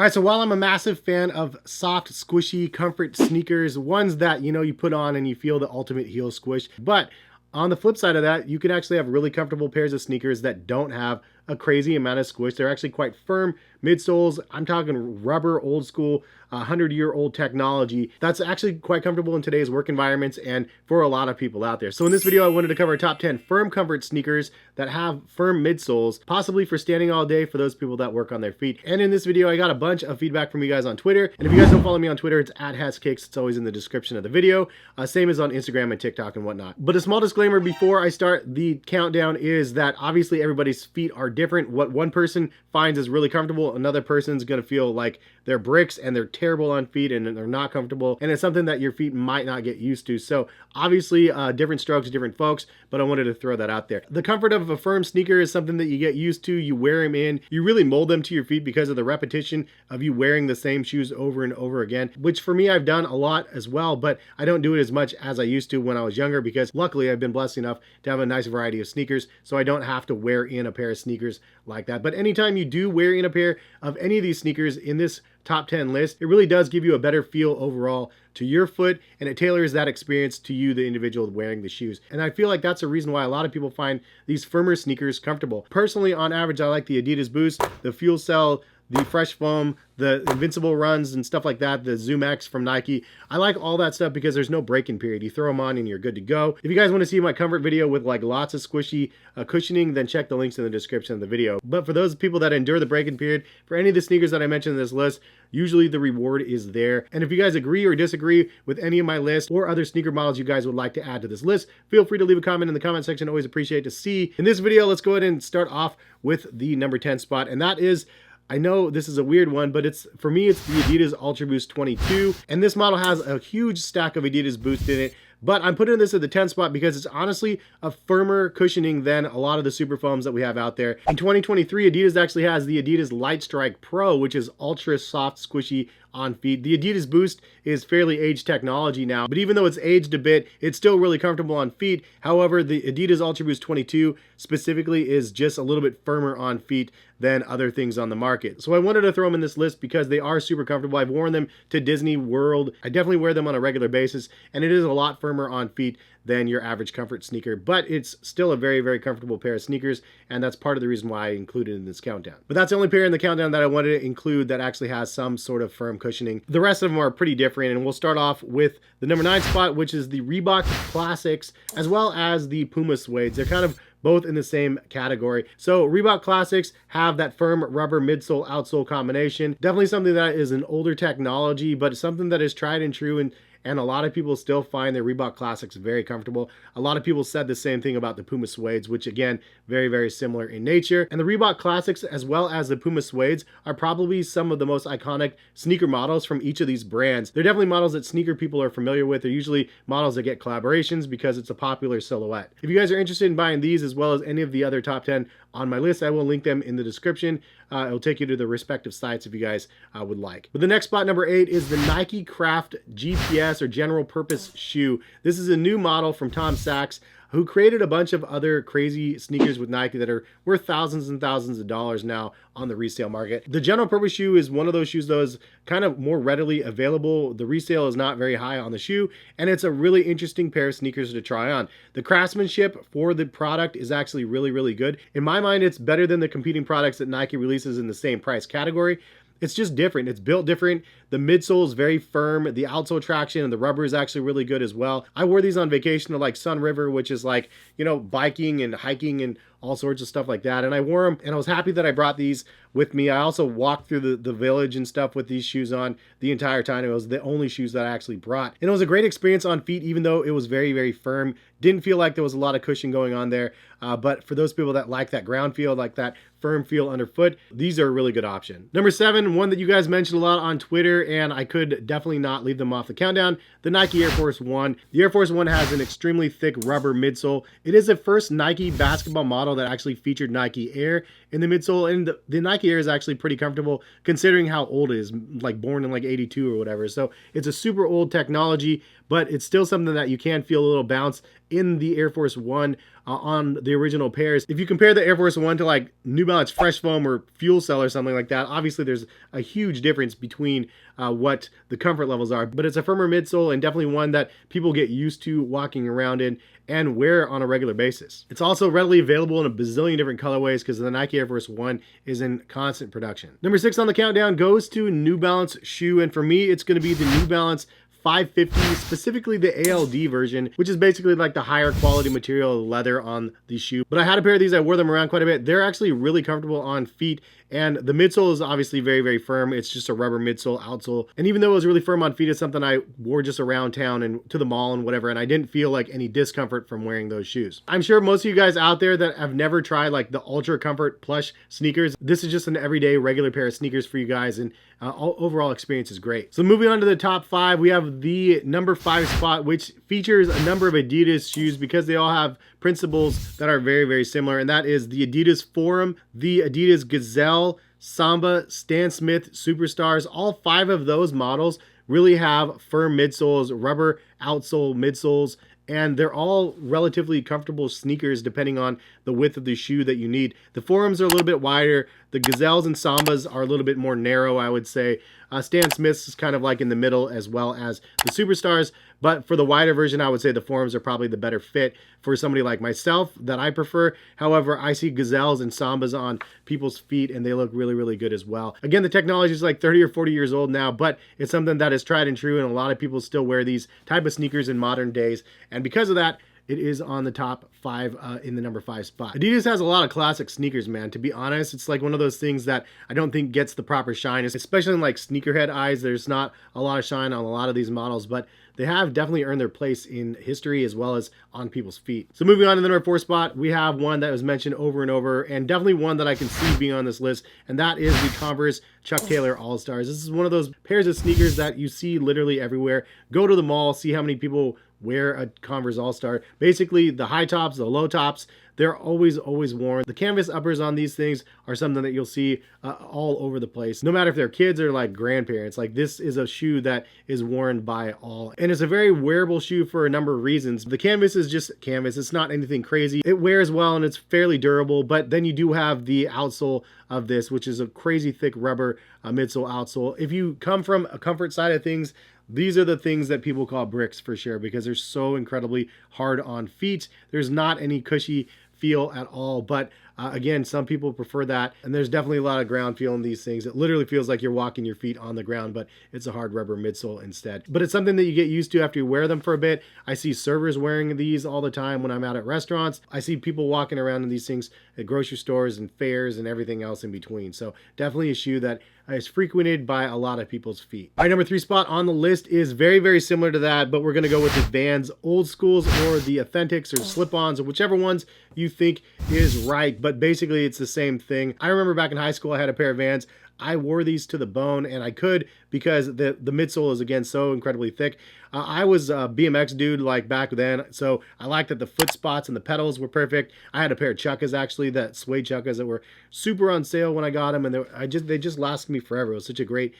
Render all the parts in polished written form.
All right, so while I'm a massive fan of soft, squishy comfort sneakers, ones that, you put on and you feel the ultimate heel squish, but on the flip side of that, you can actually have really comfortable pairs of sneakers that don't have a crazy amount of squish. They're actually quite firm midsoles. I'm talking rubber, old school, 100-year-old technology. That's actually quite comfortable in today's work environments and for a lot of people out there. So in this video, I wanted to cover top 10 firm comfort sneakers that have firm midsoles, possibly for standing all day for those people that work on their feet. And in this video, I got a bunch of feedback from you guys on Twitter. And if you guys don't follow me on Twitter, it's at heskicks. It's always in the description of the video. Same as on Instagram and TikTok and whatnot. But a small disclaimer before I start the countdown is that obviously everybody's feet are different. What one person finds is really comfortable, another person's gonna feel like they're bricks and they're terrible on feet and they're not comfortable, and it's something that your feet might not get used to. So obviously different strokes, different folks, but I wanted to throw that out there. The comfort of a firm sneaker is something that you get used to. You wear them in, you really mold them to your feet because of the repetition of you wearing the same shoes over and over again, which for me I've done a lot as well, but I don't do it as much as I used to when I was younger because luckily I've been blessed enough to have a nice variety of sneakers, so I don't have to wear in a pair of sneakers like that. But anytime you do wear in a pair of any of these sneakers in this top 10 list, it really does give you a better feel overall to your foot, and it tailors that experience to you, the individual wearing the shoes. And I feel like that's a reason why a lot of people find these firmer sneakers comfortable. Personally, on average, I like the Adidas Boost, the Fuel Cell, the Fresh Foam, the Invincible Runs and stuff like that, the Zoom X from Nike. I like all that stuff because there's no break-in period. You throw them on and you're good to go. If you guys want to see my comfort video with like lots of squishy cushioning, then check the links in the description of the video. But for those people that endure the break-in period, for any of the sneakers that I mentioned in this list, usually the reward is there. And if you guys agree or disagree with any of my list or other sneaker models you guys would like to add to this list, feel free to leave a comment in the comment section. Always appreciate to see. In this video, let's go ahead and start off with the number 10 spot, and that is, I know this is a weird one, but for me, it's the Adidas Ultraboost 22. And this model has a huge stack of Adidas Boost in it, but I'm putting this at the 10th spot because it's honestly a firmer cushioning than a lot of the super foams that we have out there. In 2023, Adidas actually has the Adidas Light Strike Pro, which is ultra soft, squishy on feet. The Adidas Boost is fairly aged technology now, but even though it's aged a bit, it's still really comfortable on feet. However, the Adidas Ultraboost 22 specifically is just a little bit firmer on feet than other things on the market. So I wanted to throw them in this list because they are super comfortable. I've worn them to Disney World. I definitely wear them on a regular basis, and it is a lot firmer on feet than your average comfort sneaker, but it's still a very, very comfortable pair of sneakers, and that's part of the reason why I included it in this countdown. But that's the only pair in the countdown that I wanted to include that actually has some sort of firm cushioning. The rest of them are pretty different, and we'll start off with the number 9 spot, which is the Reebok Classics, as well as the Puma Suedes. They're kind of both in the same category. So Reebok Classics have that firm rubber midsole outsole combination. Definitely something that is an older technology, but something that is tried and true, and a lot of people still find the Reebok Classics very comfortable. A lot of people said the same thing about the Puma Suedes, which again, very, very similar in nature. And the Reebok Classics, as well as the Puma Suedes, are probably some of the most iconic sneaker models from each of these brands. They're definitely models that sneaker people are familiar with. They're usually models that get collaborations because it's a popular silhouette. If you guys are interested in buying these, as well as any of the other top 10 on my list, I will link them in the description. It'll take you to the respective sites if you guys would like. But the next spot, number 8, is the NikeCraft GPS or general purpose shoe. This is a new model from Sachs, who created a bunch of other crazy sneakers with Nike that are worth thousands and thousands of dollars now on the resale market. The general purpose shoe is one of those shoes that is kind of more readily available. The resale is not very high on the shoe, and it's a really interesting pair of sneakers to try on. The craftsmanship for the product is actually really, really good. In my mind, it's better than the competing products that Nike releases in the same price category. It's just different. It's built different. The midsole is very firm. The outsole traction and the rubber is actually really good as well. I wore these on vacation to like Sun River, which is like, biking and hiking and all sorts of stuff like that. And I wore them, and I was happy that I brought these with me. I also walked through the village and stuff with these shoes on the entire time. It was the only shoes that I actually brought. And it was a great experience on feet, even though it was very, very firm. Didn't feel like there was a lot of cushion going on there. But for those people that like that ground feel, like that firm feel underfoot, these are a really good option. Number 7, one that you guys mentioned a lot on Twitter, and I could definitely not leave them off the countdown, the Nike Air Force 1. The Air Force 1 has an extremely thick rubber midsole. It is the first Nike basketball model that actually featured Nike Air, in the midsole, and the Nike Air is actually pretty comfortable considering how old it is, like born in like 82 or whatever. So it's a super old technology, but it's still something that you can feel a little bounce in the Air Force One on the original pairs. If you compare the Air Force One to like New Balance Fresh Foam or Fuel Cell or something like that, obviously there's a huge difference between what the comfort levels are, but it's a firmer midsole and definitely one that people get used to walking around in and wear on a regular basis. It's also readily available in a bazillion different colorways because the Nike Air Force One is in constant production. Number 6 on the countdown goes to New Balance shoe, and for me it's going to be the New Balance 550, specifically the ALD version, which is basically like the higher quality material leather on the shoe. But I had a pair of these, I wore them around quite a bit. They're actually really comfortable on feet, and the midsole is obviously very, very firm. It's just a rubber midsole, outsole. And even though it was really firm on feet, it's something I wore just around town and to the mall and whatever, and I didn't feel like any discomfort from wearing those shoes. I'm sure most of you guys out there that have never tried like the Ultra Comfort Plush sneakers, this is just an everyday regular pair of sneakers for you guys, and overall experience is great. So moving on to the top 5, we have the number 5 spot, which features a number of Adidas shoes because they all have principles that are very, very similar, and that is the Adidas Forum, the Adidas Gazelle, Samba, Stan Smith, Superstars. All 5 of those models really have firm midsoles, rubber outsole midsoles, and they're all relatively comfortable sneakers depending on the width of the shoe that you need. The Forums are a little bit wider. The Gazelles and Sambas are a little bit more narrow, I would say. Stan Smith's is kind of like in the middle, as well as the Superstars. But for the wider version, I would say the Forums are probably the better fit for somebody like myself that I prefer. However, I see Gazelles and Sambas on people's feet, and they look really, really good as well. Again, the technology is like 30 or 40 years old now, but it's something that is tried and true, and a lot of people still wear these type of sneakers in modern days. And because of that, it is on the top 5 in the number 5 spot. Adidas has a lot of classic sneakers, man. To be honest, it's like one of those things that I don't think gets the proper shine, especially in like sneakerhead eyes. There's not a lot of shine on a lot of these models, but they have definitely earned their place in history as well as on people's feet. So moving on to the number 4 spot, we have one that was mentioned over and over, and definitely one that I can see being on this list, and that is the Converse Chuck Taylor All-Stars. This is one of those pairs of sneakers that you see literally everywhere. Go to the mall, see how many people wear a Converse All-Star. Basically, the high tops, the low tops, they're always worn. The canvas uppers on these things are something that you'll see all over the place. No matter if they're kids or like grandparents, like this is a shoe that is worn by all. And it's a very wearable shoe for a number of reasons. The canvas is just canvas. It's not anything crazy. It wears well and it's fairly durable, but then you do have the outsole of this, which is a crazy thick rubber midsole outsole. If you come from a comfort side of things, these are the things that people call bricks for sure, because they're so incredibly hard on feet. There's not any cushy feel at all, but again, some people prefer that, and there's definitely a lot of ground feel in these things. It literally feels like you're walking your feet on the ground, but it's a hard rubber midsole instead. But it's something that you get used to after you wear them for a bit. I see servers wearing these all the time when I'm out at restaurants. I see people walking around in these things at grocery stores and fairs and everything else in between. So definitely a shoe that is frequented by a lot of people's feet. All right, number 3 spot on the list is very, very similar to that, but we're gonna go with the Vans Old Schools or the Authentics or Slip-Ons, or whichever ones you think is right, but basically it's the same thing. I remember back in high school, I had a pair of Vans. I wore these to the bone, and I could because the midsole is, again, so incredibly thick. I was a BMX dude like back then, so I liked that the foot spots and the pedals were perfect. I had a pair of Chukkas, actually, that Suede Chukkas that were super on sale when I got them, and they just lasted me forever. It was such a great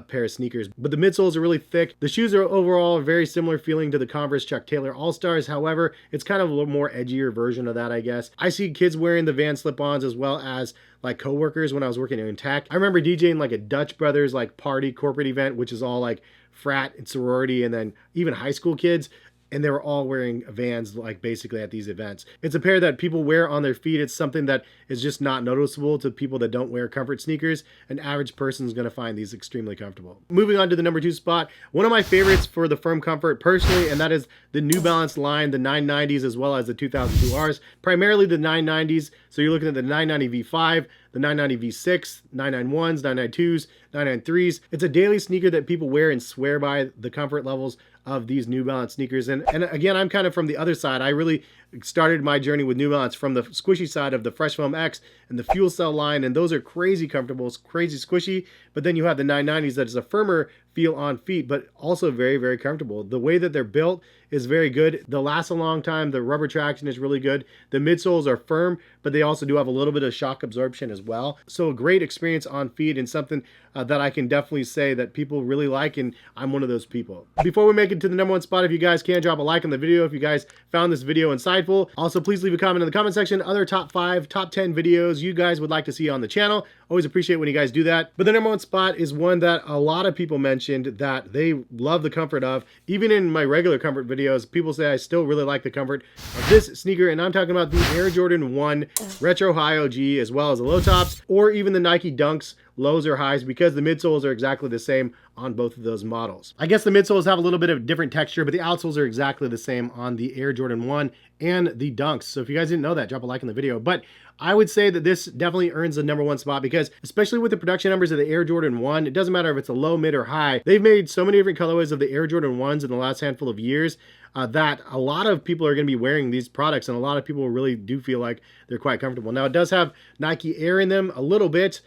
pair of sneakers. But the midsoles are really thick. The shoes are overall a very similar feeling to the Converse Chuck Taylor All-Stars. However, it's kind of a little more edgier version of that, I guess. I see kids wearing the Vans Slip-Ons as well as like coworkers when I was working in tech. I remember DJing like a Dutch Brothers like party corporate event, which is all like frat and sorority and then even high school kids. And they were all wearing Vans like basically at these events. It's a pair that people wear on their feet. It's something that is just not noticeable to people that don't wear comfort sneakers. An average person is going to find these extremely comfortable. Moving on to the number 2 spot, one of my favorites for the firm comfort personally, and that is the New Balance line, the 990s as well as the 2002Rs. Primarily the 990s. So you're looking at the 990 V5, the 990 V6, 991s, 992s, 993s. It's a daily sneaker that people wear and swear by the comfort levels of these New Balance sneakers. And again, I'm kind of from the other side. I really started my journey with New Balance from the squishy side of the Fresh Foam X and the Fuel Cell line, and those are crazy comfortable, crazy squishy. But then you have the 990s that is a firmer feel on feet, but also very, very comfortable. The way that they're built is very good. They'll last a long time. The rubber traction is really good. The midsoles are firm, but they also do have a little bit of shock absorption as well. So a great experience on feet, and something that I can definitely say that people really like, and I'm one of those people. Before we make it to the #1 spot, if you guys can, drop a like on the video if you guys found this video insightful. Also, please leave a comment in the comment section, other top 5, top 10 videos you guys would like to see on the channel. Always appreciate when you guys do that. But the #1 spot is one that a lot of people mentioned that they love the comfort of. Even in my regular comfort videos, people say I still really like the comfort of this sneaker, and I'm talking about the Air Jordan 1 Retro High OG, as well as the low tops, or even the Nike Dunks lows or highs, because the midsoles are exactly the same on both of those models. I guess the midsoles have a little bit of different texture, but the outsoles are exactly the same on the Air Jordan 1 and the Dunks. So if you guys didn't know that, drop a like in the video. But I would say that this definitely earns the #1 spot, because especially with the production numbers of the Air Jordan 1, it doesn't matter if it's a low, mid, or high. They've made so many different colorways of the Air Jordan 1s in the last handful of years that a lot of people are going to be wearing these products, and a lot of people really do feel like they're quite comfortable. Now, it does have Nike Air in them a little bit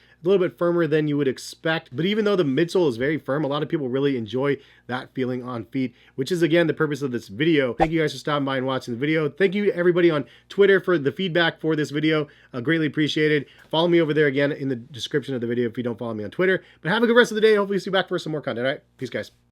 firmer than you would expect, but even though the midsole is very firm, a lot of people really enjoy that feeling on feet, which is again the purpose of this video. Thank you guys for stopping by and watching the video. Thank you to everybody on Twitter for the feedback for this video. Greatly appreciated. Follow me over there again in the description of the video if you don't follow me on Twitter. But have a good rest of the day. Hopefully see you back for some more content. All right, peace guys.